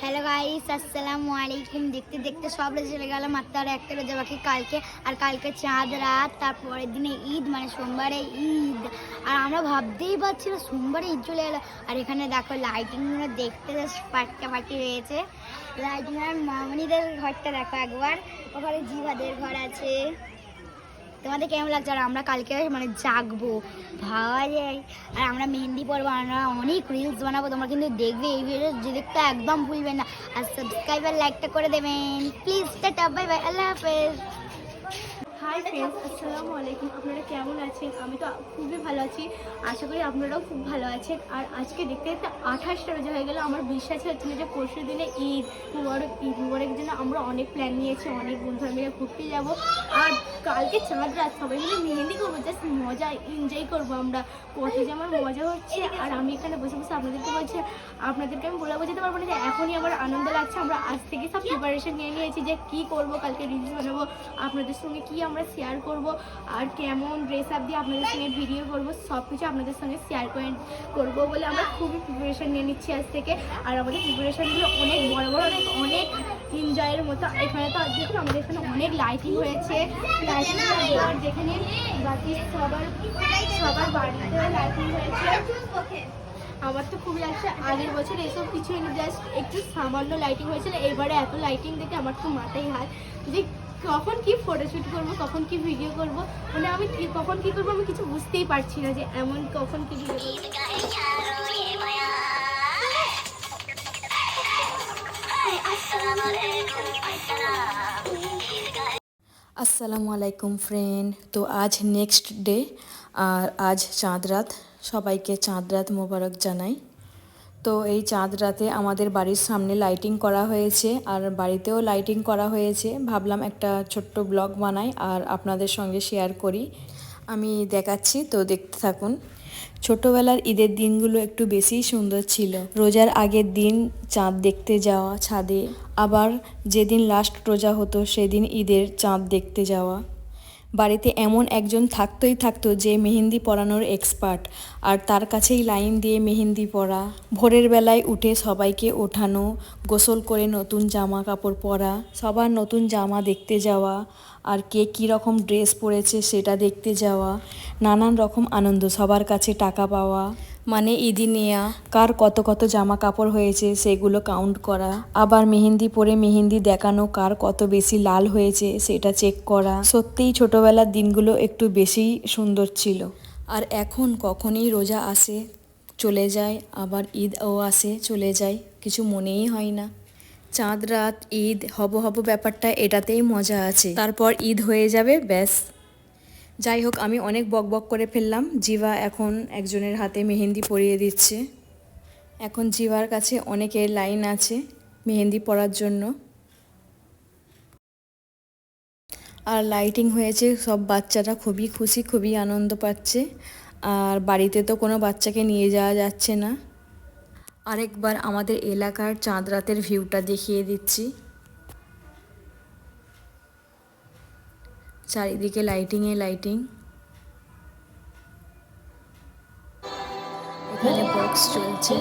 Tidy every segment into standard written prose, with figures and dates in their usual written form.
Hello guys, আসসালামু আলাইকুম। দেখতে দেখতে সব রোজা চলে গেল, মাত্র আর একটা রোজা বাকি কালকে। আর কালকে চাঁদ রাত, তারপরের দিনে ঈদ, মানে সোমবারে ঈদ। আর আমরা ভাবতেই পারছি না সোমবারে ঈদ চলে এলো। আর এখানে দেখো লাইটিংগুলো দেখতে ফাটাফাটি রয়েছে। লাইটিং আর মামনিদের ঘরটা দেখো একবার, ওখানে জিভাদের ঘর আছে। তোমাদের কেমন লাগছে? আর আমরা কালকে মানে জাগবো, ভাবা যায়। আর আমরা মেহেন্দি পরবো, আমরা অনেক রিলস বানাবো, তোমরা কিন্তু দেখবে এই ভিডিও দেখতে একদম ভুলবেন না। আর সাবস্ক্রাইব আর লাইকটা করে দেবেন প্লিজ। টাটা, বাই বাই, আল্লাহ হাফেজ। হাই ফ্রেন্ডস, আসসালামু আলাইকুম। আপনারা কেমন আছেন? আমি তো খুবই ভালো আছি, আশা করি আপনারাও খুব ভালো আছেন। আর আজকে দেখতে দেখতে 28টা রোজা হয়ে গেল। আমার বিশ্বাসই হচ্ছে না যে পরশু দিনে ঈদ মুবারকের জন্য আমরা অনেক প্ল্যান নিয়েছি, অনেক বন্ধুরা মিলে ঘুরতে যাব। আর কালকে চাঁদ রাত সবাই মিলে মেহেন্দি করবো, জাস্ট মজা এনজয় করবো আমরা। কত যে আমার মজা হচ্ছে। আর আমি এখানে বসে বসে আপনাদেরকে বলছি, আপনাদেরকে আমি বলে বোঝাতে পারবো না যে এখনই আমার আনন্দ লাগছে। আমরা আজ থেকে সব প্রিপারেশন নিয়ে নিয়েছি যে কী করবো, কালকে রিলস বানাবো, আপনাদের সঙ্গে কী আমরা শেয়ার করব, আর কেমন ড্রেস আপ দিয়ে আপনাদের সঙ্গে ভিডিও করব, সব কিছু আপনাদের সঙ্গে শেয়ার করবো বলে আমরা খুবই প্রিপারেশন নিয়ে নিচ্ছি আজ থেকে। আর আমাদের প্রিপারেশনগুলো অনেক বড় বড়, অনেক এনজয়ের মতো। এখানে তো দেখুন আমাদের এখানে অনেক লাইটিং হয়েছে, আর যেখানে বাকি সবার বাড়িতে লাইটিং হয়েছে। আমার তো খুবই লাগছে, আগের বছর এসব কিছু জাস্ট একটু সামান্য লাইটিং হয়েছিল, এবারে এত লাইটিং দেখে আমার তো মাথায় হাত যে কখন কি ফটোশ্যুট করব, কখন কি ভিডিও করব, মানে আমি কখন কি করবো আমি কিছু বুঝতেই পারছি না যে এমন কখন কি ভিডিও করবো। আসসালামু আলাইকুম ফ্রেন্ড। তো আজ নেক্সট ডে, আর আজ চাঁদ রাত। সবাইকে চাঁদ রাত মোবারক জানাই। তো এই চাঁদ রাতে আমাদের বাড়ির সামনে লাইটিং করা হয়েছে, আর বাড়িতেও লাইটিং করা হয়েছে। ভাবলাম একটা ছোট্ট ব্লগ বানাই আর আপনাদের সঙ্গে শেয়ার করি। আমি দেখাচ্ছি, তো দেখতে থাকুন। ছোটোবেলার ঈদের দিনগুলো একটু বেশিই সুন্দর ছিল। রোজার আগের দিন চাঁদ দেখতে যাওয়া ছাদে, আবার যেদিন লাস্ট রোজা হতো সেদিন ঈদের চাঁদ দেখতে যাওয়া। বাড়িতে এমন একজন থাকতো যে মেহেন্দি পরানোর এক্সপার্ট, আর তার কাছেই লাইন দিয়ে মেহেন্দি পরা। ভোরের বেলায় উঠে সবাইকে ওঠানো, গোসল করে নতুন জামা কাপড় পরা, সবার নতুন জামা দেখতে যাওয়া, আর কে কীরকম ড্রেস পরেছে সেটা দেখতে যাওয়া। নানান রকম আনন্দ, সবার কাছে টাকা পাওয়া, মানে ঈদি নেয়া, কার কত কত জামা কাপড় হয়েছে সেগুলো কাউন্ট করা, আবার মেহেন্দি পরে মেহেন্দি দেখানো, কার কত বেশি লাল হয়েছে সেটা চেক করা। সত্যিই ছোটোবেলার দিনগুলো একটু বেশি সুন্দর ছিল। আর এখন কখনই রোজা আসে চলে যায়, আবার ঈদও আসে চলে যায়, কিছু মনেই হয় না। চাঁদ রাত ঈদ হব ব্যাপারটা এটাতেই মজা আছে, তারপর ঈদ হয়ে যাবে, ব্যাস। যাই হোক, আমি অনেক বকবক করে ফেললাম। জিভা এখন একজনের হাতে মেহেন্দি পরিয়ে দিচ্ছে। এখন জিভার কাছে অনেকের লাইন আছে মেহেন্দি পরার জন্য। আর লাইটিং হয়েছে, সব বাচ্চারা খুবই খুশি, খুবই আনন্দ পাচ্ছে। আর বাড়িতে তো কোনো বাচ্চাকে নিয়ে যাওয়া যাচ্ছে না। আরেকবার আমাদের এলাকার চাঁদ রাতের ভিউটা দেখিয়ে দিচ্ছি। চারিদিকে লাইটিংয়ে লাইটিং। এখানে বক্স চলছে।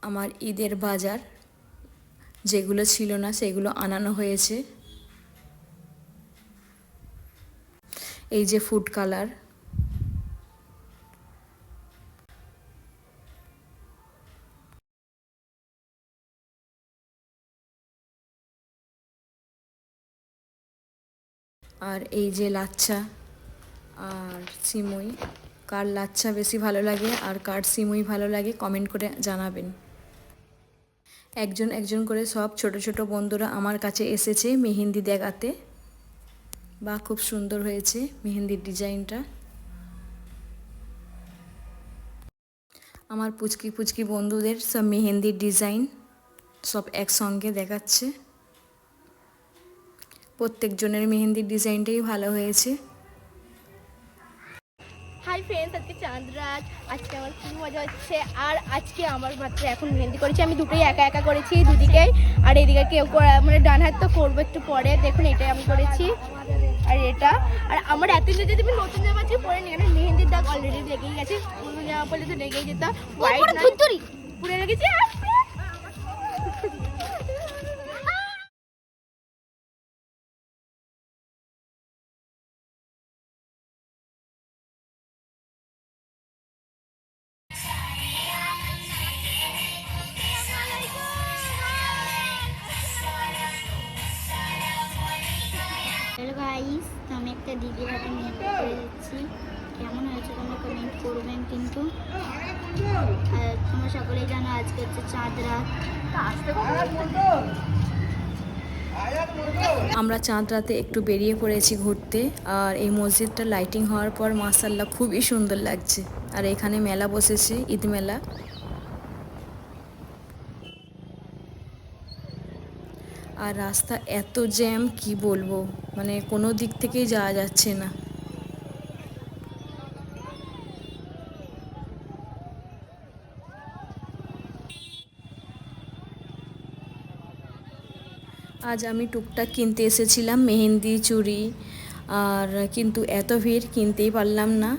আমার ঈদের বাজার যেগুলো ছিল না সেগুলো আনানো হয়েছে। এই যে ফুড কালার, আর এই যে লাচ্ছা আর সিমুই। কার লাচ্ছা বেশি ভালো লাগে আর কার সিমুই ভালো লাগে কমেন্ট করে জানাবেন। একজন একজন করে সব ছোট ছোট বন্ধুরা আমার কাছে এসেছে মেহেন্দি দেখাতে। বা খুব সুন্দর হয়েছে মেহেন্দির ডিজাইনটা। আমার পুচকি পুচকি বন্ধুদের সব মেহেন্দির ডিজাইন সব একসঙ্গে দেখাচ্ছে। প্রত্যেকজনের মেহেন্দির ডিজাইনটাই ভালো হয়েছে। হাই ফ্রেন্ডস, আজকে চাঁদ রাত, আজকে আমার খুব মজা হচ্ছে। আর আজকে আমার মাত্র এখন মেহেন্দি করেছি, আমি দুটোই একা একা করেছি দুদিকেই। আর এদিকে কেউ মানে ডান হাত তো করবো একটু পরে, দেখুন এটাই আমি করেছি। আর এটা, আর আমার এত যদি তুমি নতুন জামা আজকে পরে নিয়ে মেহেন্দির দাগ অলরেডি লেগেই গেছে। জামা পরলে তো লেগেই যেতাম। ওপরে ধুরধুরি পুড়ে লেগেছে। হ্যালো গাইস, আমি একটা দিদির হাতে মেহেন্দি করে দিচ্ছি। কেমন হয়েছে তোমরা কমেন্ট করবেন কিন্তু। আর তোমরা সকলেই জানো আজকে হচ্ছে চাঁদ রাত। আমরা চাঁদ রাতে একটু বেরিয়ে পড়েছি ঘুরতে। আর এই মসজিদটা লাইটিং হওয়ার পর মাশাআল্লাহ খুবই সুন্দর লাগছে। আর এখানে মেলা বসেছে, ঈদ মেলা। আর রাস্তা এত জ্যাম কি বলবো, মানে কোনো দিক থেকেই যাওয়া যাচ্ছে না। আজ আমি টুকটাক কিনতে এসেছিলাম মেহেন্দি, চুড়ি, আর কিন্তু এত ভিড় কিনতেই পারলাম না,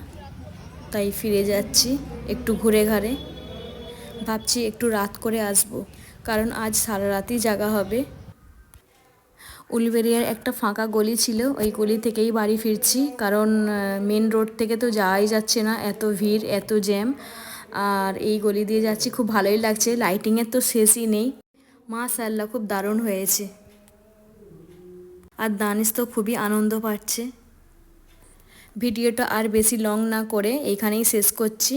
তাই ফিরে যাচ্ছি একটু ঘুরে ঘাড়ে। ভাবছি একটু রাত করে আসব, কারণ আজ সারা রাতই জাগা হবে। উলবেরিয়ার একটা ফাঁকা গলি ছিল, ওই গলি থেকেই বাড়ি ফিরছি, কারণ মেন রোড থেকে তো যাওয়াই যাচ্ছে না, এত ভিড় এত জ্যাম। আর এই গলি দিয়ে যাচ্ছি, খুব ভালোই লাগছে, লাইটিংয়ের তো শেষই নেই। মাশাআল্লাহ খুব দারুণ হয়েছে। আর দানিশ তো খুবই আনন্দ পাচ্ছে। ভিডিওটা আর বেশি লং না করে এইখানেই শেষ করছি।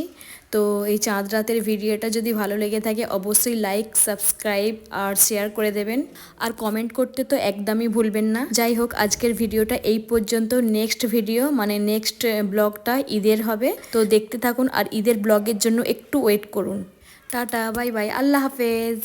তো এই চাঁদ রাতের ভিডিওটা যদি ভালো লেগে থাকে অবশ্যই লাইক, সাবস্ক্রাইব আর শেয়ার করে দেবেন। আর কমেন্ট করতে তো একদমই ভুলবেন না। যাই হোক, আজকের ভিডিওটা এই পর্যন্ত। নেক্সট ভিডিও মানে নেক্সট ব্লগটা ঈদের হবে, তো দেখতে থাকুন। আর ঈদের ব্লগের জন্য একটু ওয়েট করুন। টাটা, বাই বাই, আল্লাহ হাফেজ।